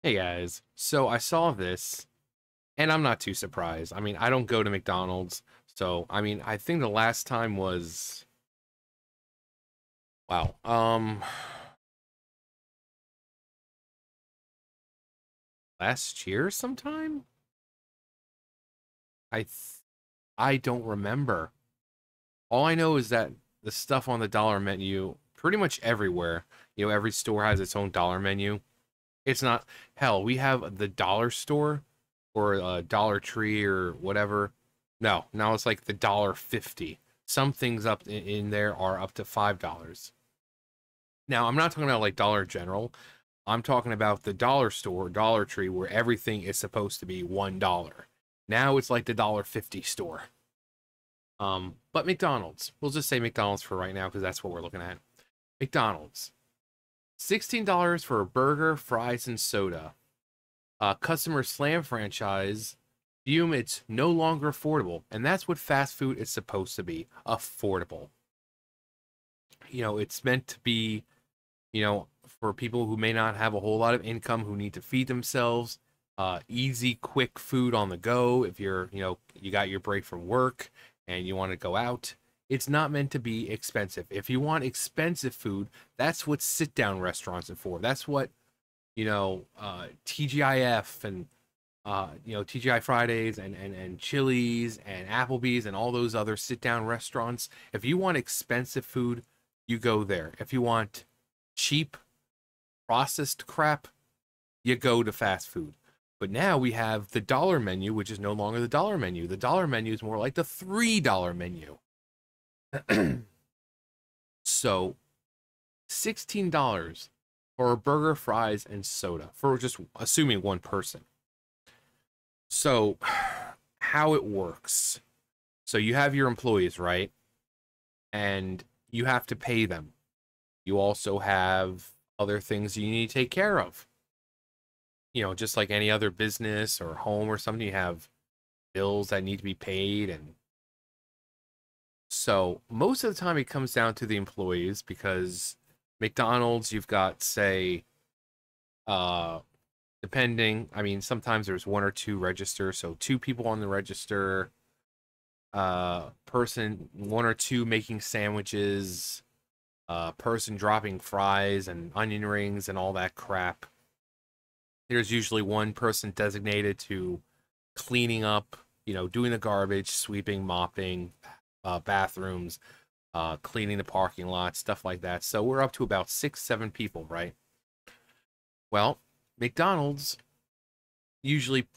Hey guys, so I saw this and I'm not too surprised. I mean, I don't go to McDonald's, so I mean, I think the last time was wow, last year sometime? I th I don't remember. All I know is that the stuff on the dollar menu pretty much everywhere, every store has its own dollar menu. It's not hell, we have the dollar store or Dollar Tree or whatever. No, now it's like the $1.50. Some things up in there are up to $5. Now, I'm not talking about like Dollar General. I'm talking about the dollar store, Dollar Tree, where everything is supposed to be $1. Now it's like the $1.50 store. But McDonald's, we'll just say McDonald's for right now because that's what we're looking at. McDonald's, $16 for a burger, fries, and soda. Customer Slam franchise, Fume, it's no longer affordable. And that's what fast food is supposed to be, affordable. It's meant to be, for people who may not have a whole lot of income, who need to feed themselves. Easy, quick food on the go. If you're, you got your break from work and you want to go out, it's not meant to be expensive. If you want expensive food, that's what sit down restaurants are for. That's what TGIF and TGI Fridays and Chili's and Applebee's and all those other sit down restaurants. If you want expensive food, you go there. If you want cheap processed crap, you go to fast food. But now we have the dollar menu, which is no longer the dollar menu. The dollar menu is more like the $3 menu. So $16 for a burger, fries, and soda for just assuming one person. So how it works. So you have your employees, right? And you have to pay them. You also have other things you need to take care of. Just like any other business or home or something, you have bills that need to be paid. And so most of the time it comes down to the employees because McDonald's, you've got, say, uh, depending, I mean, sometimes there's one or two registers, so two people on the register, person, one or two making sandwiches, person dropping fries and onion rings and all that crap. There's usually one person designated to cleaning up, doing the garbage, sweeping, mopping, bathrooms, cleaning the parking lot, stuff like that. So we're up to about 6, 7 people, right? Well, McDonald's usually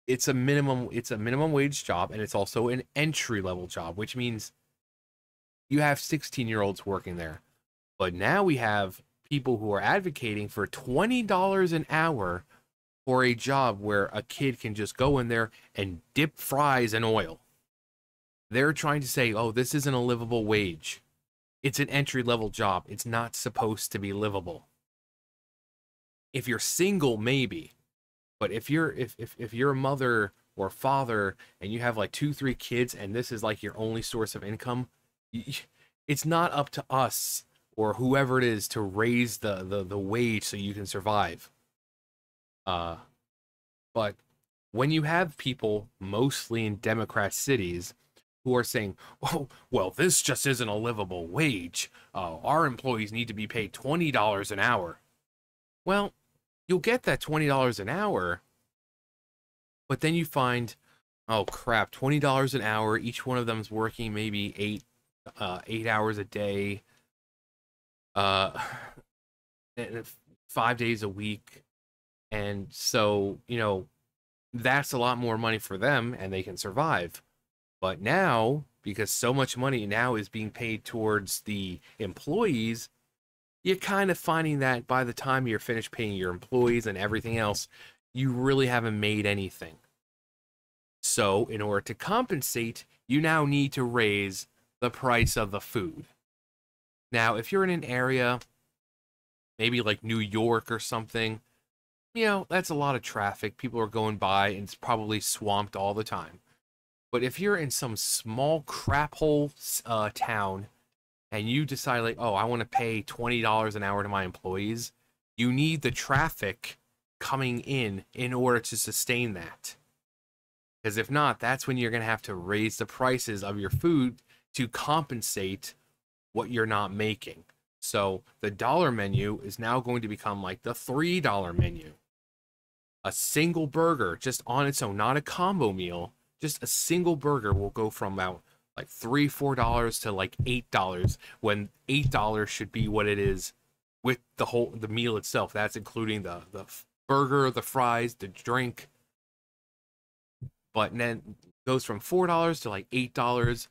it's a minimum wage job, and it's also an entry level job, which means you have 16-year-olds working there. But now we have people who are advocating for $20 an hour for a job where a kid can just go in there and dip fries in oil. They're trying to say, oh, this isn't a livable wage. It's an entry level job. It's not supposed to be livable. If you're single, maybe. But if you're a mother or father and you have like 2, 3 kids and this is like your only source of income, it's not up to us or whoever it is to raise the wage so you can survive. Uh, but when you have people, mostly in Democrat cities, who are saying, "Oh, well, this just isn't a livable wage. Our employees need to be paid $20 an hour." Well, you'll get that $20 an hour, but then you find, oh crap, $20 an hour. Each one of them is working maybe 8 hours a day, uh, and 5 days a week, and so that's a lot more money for them, and they can survive. But now, because so much money now is being paid towards the employees, you're kind of finding that by the time you're finished paying your employees and everything else, you really haven't made anything. So, in order to compensate, you now need to raise the price of the food. Now, if you're in an area, maybe like New York or something, that's a lot of traffic. People are going by and it's probably swamped all the time. But if you're in some small crap hole town and you decide like, oh, I want to pay $20 an hour to my employees, you need the traffic coming in order to sustain that. Because if not, that's when you're going to have to raise the prices of your food to compensate what you're not making. So the dollar menu is now going to become like the $3 menu. A single burger just on its own, not a combo meal, just a single burger will go from about like $3, $4 to like $8, when $8 should be what it is with the meal itself. That's including the burger, the fries, the drink. But then it goes from $4 to like $8.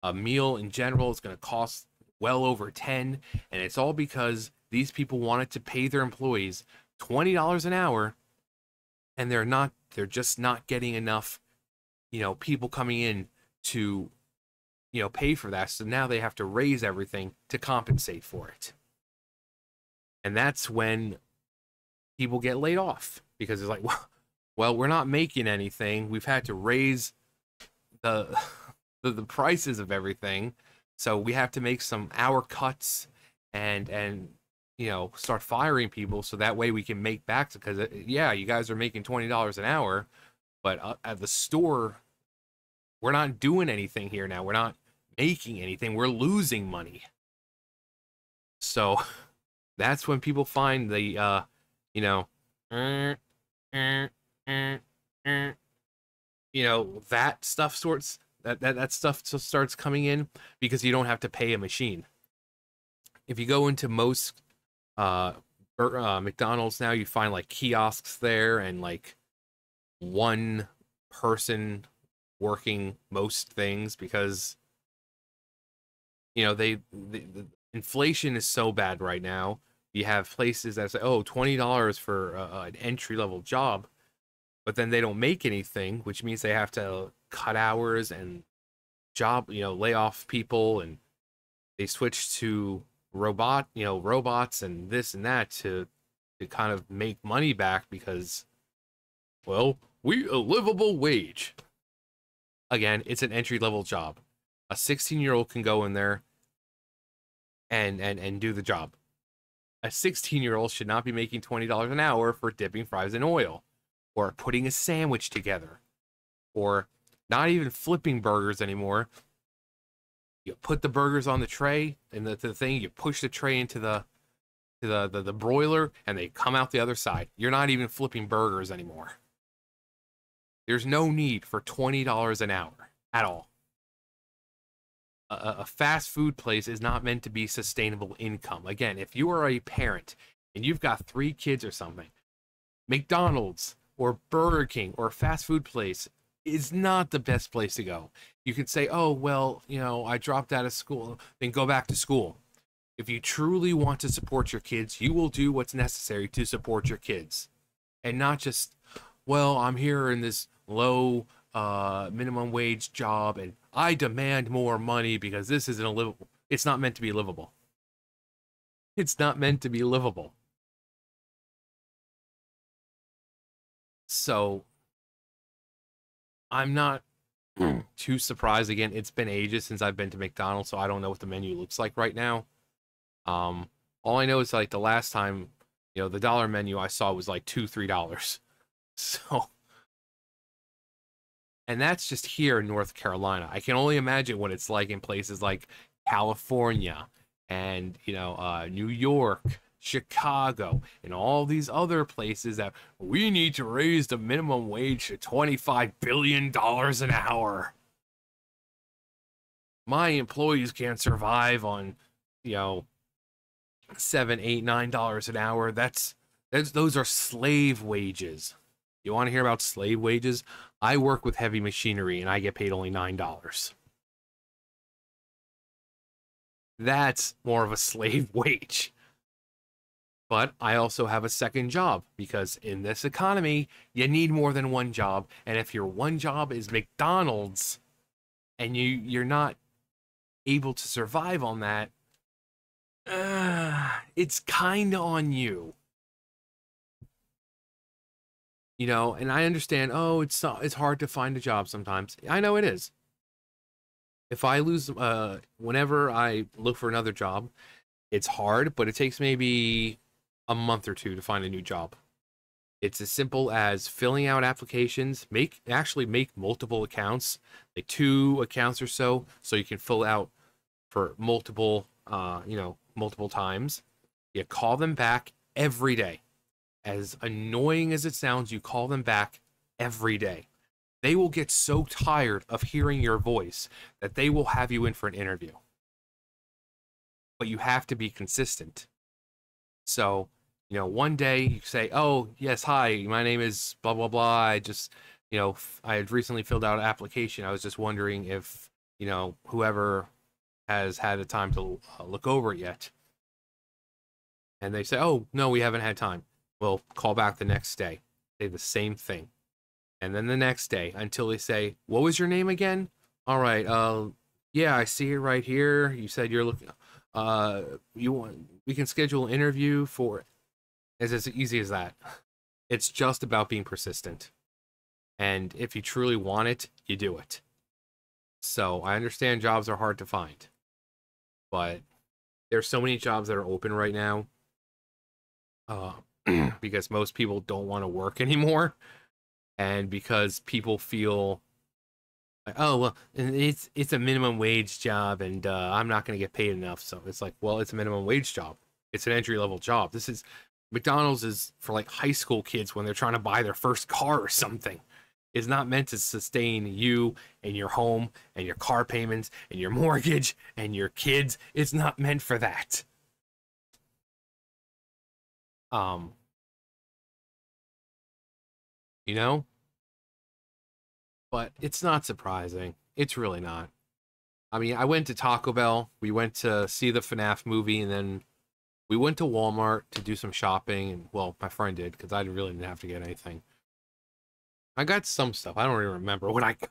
A meal in general is going to cost well over 10, and it's all because these people wanted to pay their employees $20 an hour, and they're just not getting enough, people coming in to, pay for that. So now they have to raise everything to compensate for it. And that's when people get laid off, because it's like, well, we're not making anything. We've had to raise the prices of everything, so we have to make some hour cuts and start firing people, so that way we can make back. Because yeah, you guys are making $20 an hour, but at the store, we're not doing anything here now. We're not making anything. We're losing money. So that's when people find the that stuff starts coming in, because you don't have to pay a machine. If you go into most McDonald's now, you find like kiosks there, and like one person working most things, because the inflation is so bad right now. You have places that say, oh, $20 for an entry-level job, but then they don't make anything, which means they have to cut hours and lay off people, and they switch to robots and this and that to kind of make money back, because, well, a livable wage. Again, it's an entry-level job. A 16-year-old can go in there and do the job. A 16-year-old should not be making $20 an hour for dipping fries in oil, or putting a sandwich together, or not even flipping burgers anymore. You put the burgers on the tray, and the thing, you push the tray into the broiler, and they come out the other side. You're not even flipping burgers anymore. There's no need for $20 an hour at all. A fast food place is not meant to be sustainable income. Again, if you are a parent and you've got 3 kids or something, McDonald's or Burger King or a fast food place is not the best place to go. You could say, oh, well, I dropped out of school, then go back to school. If you truly want to support your kids, you will do what's necessary to support your kids. And not just, well, I'm here in this low minimum wage job, and I demand more money because this isn't livable. It's not meant to be livable. It's not meant to be livable. So I'm not too surprised. Again, it's been ages since I've been to McDonald's, so I don't know what the menu looks like right now. All I know is like the last time, the dollar menu I saw was like $2-3. So, and that's just here in North Carolina. I can only imagine what it's like in places like California and, New York, Chicago, and all these other places that we need to raise the minimum wage to $25 billion an hour. My employees can't survive on, $7, $8, $9 an hour. Those are slave wages. You want to hear about slave wages? I work with heavy machinery and I get paid only $9. That's more of a slave wage. But I also have a second job, because in this economy, you need more than one job. And if your one job is McDonald's and you're not able to survive on that, it's kind of on you. And I understand, oh, it's hard to find a job sometimes. I know it is. If I lose, whenever I look for another job, it's hard, but it takes maybe a month or two to find a new job. It's as simple as filling out applications, actually make multiple accounts, like 2 accounts or so you can fill out for multiple, multiple times. You call them back every day. As annoying as it sounds, you call them back every day. They will get so tired of hearing your voice that they will have you in for an interview. But you have to be consistent. So, one day you say, "Oh, yes, hi, my name is blah, blah, blah. I just, I had recently filled out an application. I was just wondering if, whoever has had the time to look over it yet." And they say, "Oh, no, we haven't had time." Well, call back the next day. Say the same thing. And then the next day until they say, "What was your name again?" "All right, yeah, I see it right here. You said you're looking, we can schedule an interview for it." It's as easy as that. It's just about being persistent. And if you truly want it, you do it. So I understand jobs are hard to find, but there's so many jobs that are open right now, because most people don't want to work anymore, and because people feel like, "Oh, well, it's a minimum wage job, and I'm not going to get paid enough." So it's like, well, it's a minimum wage job. It's an entry level job. McDonald's is for like high school kids when they're trying to buy their first car or something. It's not meant to sustain you and your home and your car payments and your mortgage and your kids. It's not meant for that. Um, you know, but it's not surprising. It's really not. I mean, I went to Taco Bell. We went to see the FNAF movie, and then we went to Walmart to do some shopping. And well, my friend did because I really didn't have to get anything. I got some stuff. I don't even remember what I got.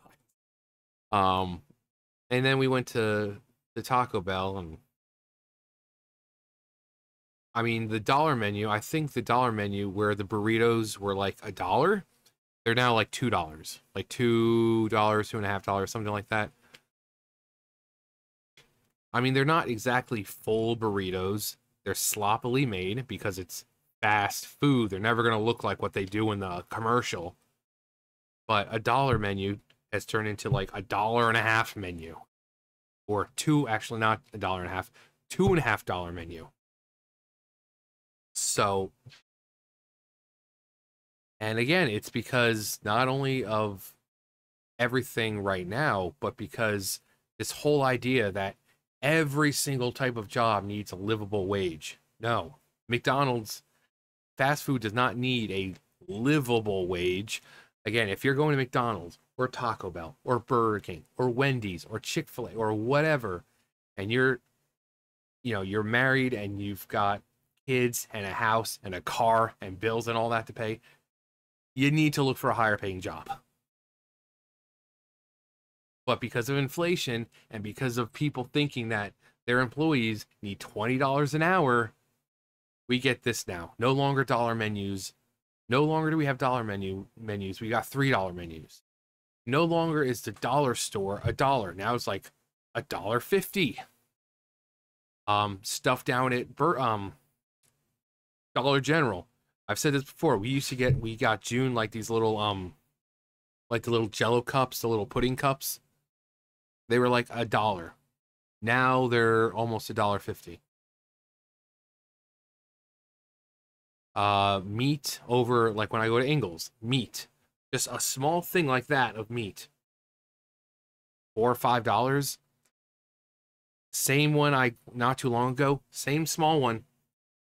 And then we went to the Taco Bell, and I mean the dollar menu. I think the dollar menu where the burritos were like $1, they're now like $2, like $2, $2.50, something like that. I mean, they're not exactly full burritos. They're sloppily made because it's fast food. They're never gonna look like what they do in the commercial. But a dollar menu has turned into like $1.50 menu, or two, actually not $1.50, $2.50 menu. So, and again, it's because not only of everything right now, but because this whole idea that every single type of job needs a livable wage. No, McDonald's fast food does not need a livable wage. Again, if you're going to McDonald's or Taco Bell or Burger King or Wendy's or Chick-fil-A or whatever, and you're married and you've got kids and a house and a car and bills and all that to pay, you need to look for a higher paying job. But because of inflation and because of people thinking that their employees need $20 an hour, we get this now. No longer dollar menus. No longer do we have dollar menus. We got $3 menus. No longer is the dollar store $1. Now it's like $1.50. Stuff down at Dollar General. I've said this before. We got June like these little like the little Jello cups, the little pudding cups. They were like $1. Now they're almost $1.50. Meat over, like when I go to Ingles, meat, just a small thing like that of meat, $4 or $5. Same one not too long ago, same small one,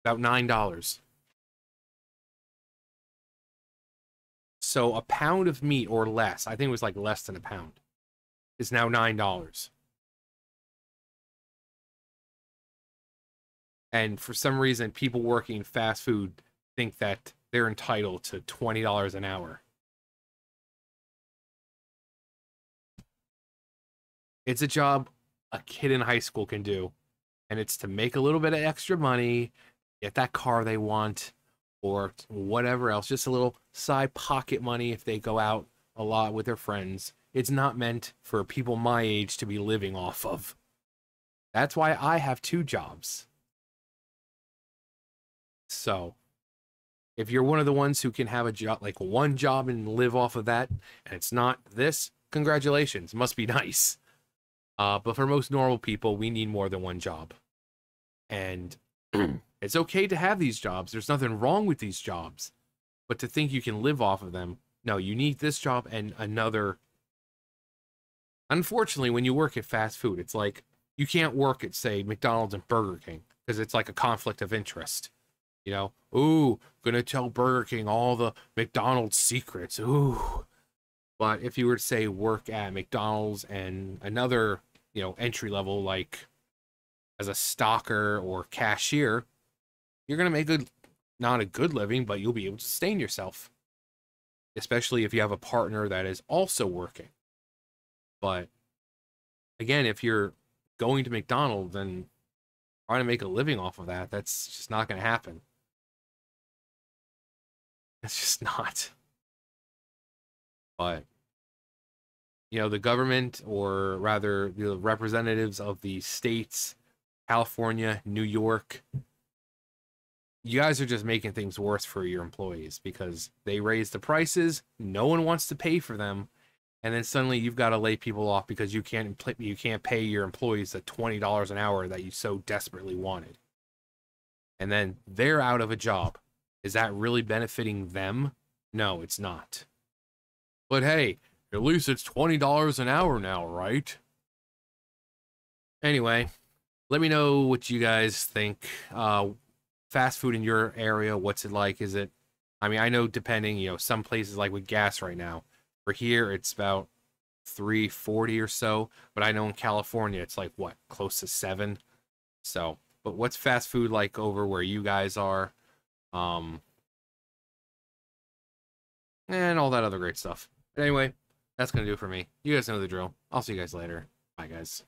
about $9. So a pound of meat or less, I think it was like less than a pound, is now $9. And for some reason, people working fast food think that they're entitled to $20 an hour. It's a job a kid in high school can do, and it's to make a little bit of extra money, get that car they want, or whatever else, just a little side pocket money if they go out a lot with their friends. It's not meant for people my age to be living off of. That's why I have 2 jobs. So, If you're one of the ones who can have a job, like one job and live off of that, and it's not this, congratulations, must be nice. But for most normal people, we need more than one job. And it's okay to have these jobs. There's nothing wrong with these jobs. But to think you can live off of them, no, you need this job and another. Unfortunately, when you work at fast food, it's like you can't work at, say, McDonald's and Burger King because it's like a conflict of interest. You know, ooh, gonna tell Burger King all the McDonald's secrets. Ooh. But if you were to say work at McDonald's and another, entry level, like as a stocker or cashier, you're gonna make not a good living, but you'll be able to sustain yourself. Especially if you have a partner that is also working. But again, if you're going to McDonald's and trying to make a living off of that, that's just not gonna happen. It's just not. But the government, or rather the representatives of the states, California, New York, you guys are just making things worse for your employees because they raise the prices, no one wants to pay for them, and then suddenly you've got to lay people off because you can't pay your employees the $20 an hour that you so desperately wanted. And then they're out of a job. Is that really benefiting them? No, it's not. But hey, at least it's $20 an hour now, right? Anyway, let me know what you guys think. Fast food in your area, what's it like? Is it, I know depending, some places like with gas right now. For here, it's about $3.40 or so. But I know in California, it's like, what, close to $7? So, but what's fast food like over where you guys are? And all that other great stuff. But anyway, that's going to do it for me. You guys know the drill. I'll see you guys later. Bye, guys.